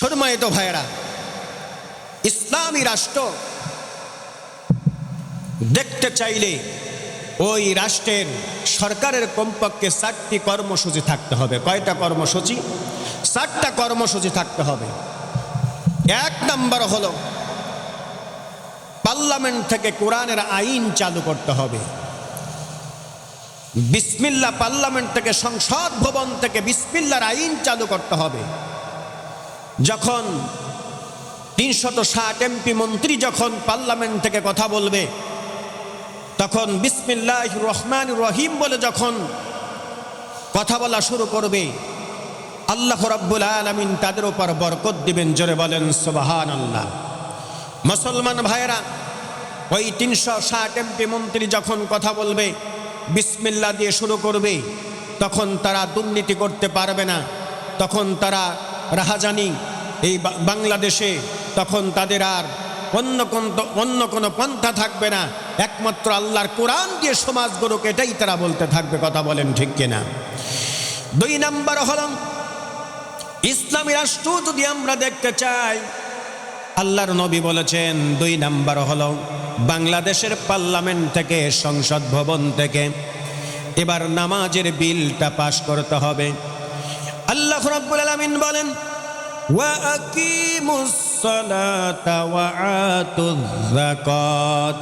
সম্মানিত ভাইয়েরা, ইসলামী রাষ্ট্র দেখতে চাইলে ওই রাষ্ট্রের সরকারের কমপক্ষে 4টি কর্মসূচি থাকতে হবে। কয়টা কর্মসূচি? 4টা কর্মসূচি থাকতে হবে। 1 নম্বর হলো পার্লামেন্ট থেকে কোরআনের আইন চালু করতে হবে। বিসমিল্লাহ, পার্লামেন্ট থেকে, সংসদ ভবন থেকে বিসমিল্লাহর আইন চালু করতে হবে। যখন 360 এমপি মন্ত্রী যখন পার্লামেন্ট থেকে কথা বলবে, তখন বিসমিল্লাহির রহমানির রহিম বলে যখন কথা বলা শুরু করবে, আল্লাহ রাব্বুল আলামিন তাদের উপর বরকত দিবেন। জোরে বলেন সুবহানাল্লাহ। মুসলমান ভাইয়েরা, ওই 360 এমপি মন্ত্রী যখন কথা বলবে, বিসমিল্লাহ দিয়ে শুরু করবে, তখন তারা দুর্নীতি করতে পারবে না। তখন তারা রাহাজানি এই বাংলাদেশে, তখন তাদের আর অন্য কোনো পন্থা থাকবে না। একমাত্র আল্লাহর কোরআন দিয়ে সমাজ গড়ুক, এটাই তারা বলতে থাকবে। কথা বলেন ঠিক কিনা? 2 নম্বর হল ইসলামী রাষ্ট্র যদি আমরা দেখতে চাই, আল্লাহর নবী বলেছেন 2 নম্বর হলো বাংলাদেশের পার্লামেন্ট থেকে, সংসদ ভবন থেকে এবার নামাজের বিলটা পাশ করতে হবে। আল্লাহ রাব্বুল আলামিন বলেন, ওয়া আকিমুস সালাতা ওয়া আতুয যাকাত।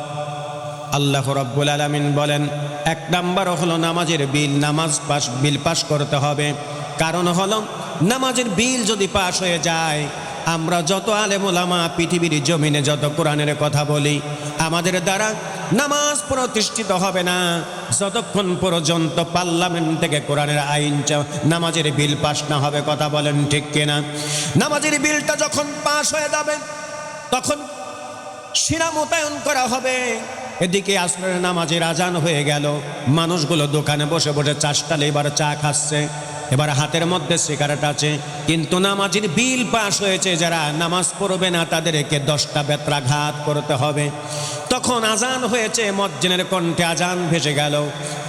আল্লাহ রাব্বুল আলামিন বলেন 1 নম্বর হলো নামাজের বিল, বিল পাশ করতে হবে। কারণ হলো নামাজের বিল যদি পাশ হয়ে যায়, আমরা যত আলেম ওলামা পৃথিবীর জমিনে যত কোরআনের কথা বলি, আমাদের দ্বারা নামাজ প্রতিষ্ঠিত হবে না যতক্ষণ পর্যন্ত পার্লামেন্ট থেকে কোরআনের আইন, নামাজের বিল পাশ না হবে। কথা বলেন ঠিক কিনা? নামাজের বিলটা যখন পাশ হয়ে যাবে, তখন সেনা মোতায়েন করা হবে। এদিকে আসরের নামাজের আজান হয়ে গেল, মানুষগুলো দোকানে বসে বসে চাষটালে এবার চা খাচ্ছে, এবার হাতের মধ্যে সিগারেট আছে, কিন্তু নামাজের বিল পাশ হয়েছে। যারা নামাজ পড়বে না তাদেরকে 10টা বেত্রাঘাত করতে হবে। তখন আজান হয়েছে, মুয়াজ্জিনের কণ্ঠে আজান ভেসে গেল।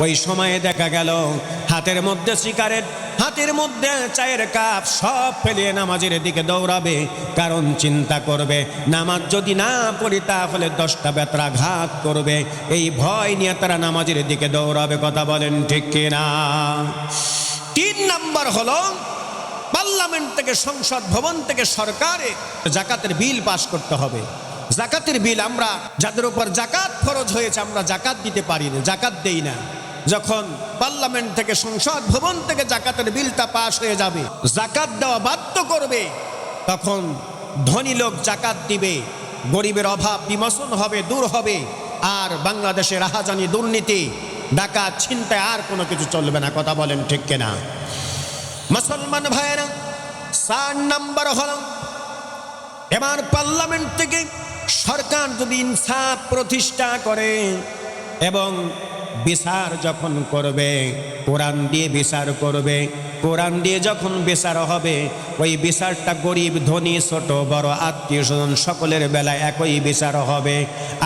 ওই সময়ে দেখা গেল হাতের মধ্যে সিগারেট, হাতের মধ্যে চায়ের কাপ, সব ফেলিয়ে নামাজের দিকে দৌড়াবে। কারণ চিন্তা করবে, নামাজ যদি না পড়ি তাহলে 10টা বেত্রাঘাত করবে। এই ভয় নিয়ে তারা নামাজের দিকে দৌড়াবে। কথা বলেন ঠিক কিনা? 3 নম্বর হলো পার্লামেন্ট থেকে, সংসদ ভবন থেকে সরকারে জাকাতের বিল পাশ করতে হবে। জাকাতের বিল, আমরা যাদের উপর জাকাত ফরজ হয়েছে, আমরা জাকাত দিতে পারি না, জাকাত দেই না। যখন পার্লামেন্ট থেকে, সংসদ ভবন থেকে জাকাতের বিলটা পাশ হয়ে যাবে, জাকাত দেওয়া বাধ্য করবে, তখন ধনী লোক জাকাত দিবে, গরিবের অভাব বিমোচন হবে, দূর হবে। আর বাংলাদেশে রাহাজানি, দুর্নীতি, ডাকাত, ছিনতাই আর কোনো কিছু চলবে না। কথা বলেন ঠিক কিনা? মুসলমান ভাইয়েরা, 4 নম্বর হল এবার পার্লামেন্ট থেকে সরকার যদি ইনসাফ প্রতিষ্ঠা করে এবং বিচার যখন করবে, কোরআন দিয়ে বিচার করবে, কোরআন দিয়ে যখন বিচার হবে, ওই বিচারটা গরিব ধনী ছোট বড় আত্মীয় স্বজন সকলের বেলায় একই বিচার হবে।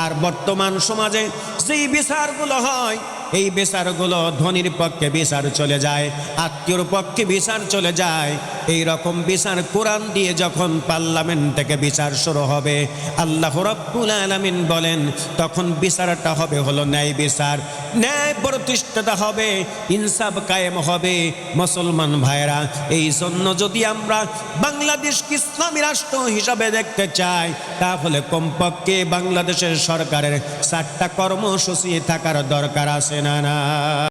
আর বর্তমান সমাজে যেই বিচারগুলো হয়, এই বিচারগুলো ধনীর পক্ষে বিচার চলে যায়, আত্মীয়র পক্ষে বিচার চলে যায়। এই রকম বিচার কোরআন দিয়ে যখন পার্লামেন্ট থেকে বিচার শুরু হবে, আল্লাহ রাব্বুল আলামিন বলেন তখন বিচারটা হবে হলো ন্যায় বিচার, ন্যায় প্রতিষ্ঠিত হবে, ইনসাফ কায়েম হবে। মুসলমান ভাইরা, এই জন্য যদি আমরা বাংলাদেশকে ইসলামী রাষ্ট্র হিসাবে দেখতে চাই, তাহলে কমপক্ষে বাংলাদেশের সরকারের 4টা কর্মসূচি থাকার দরকার আছে না?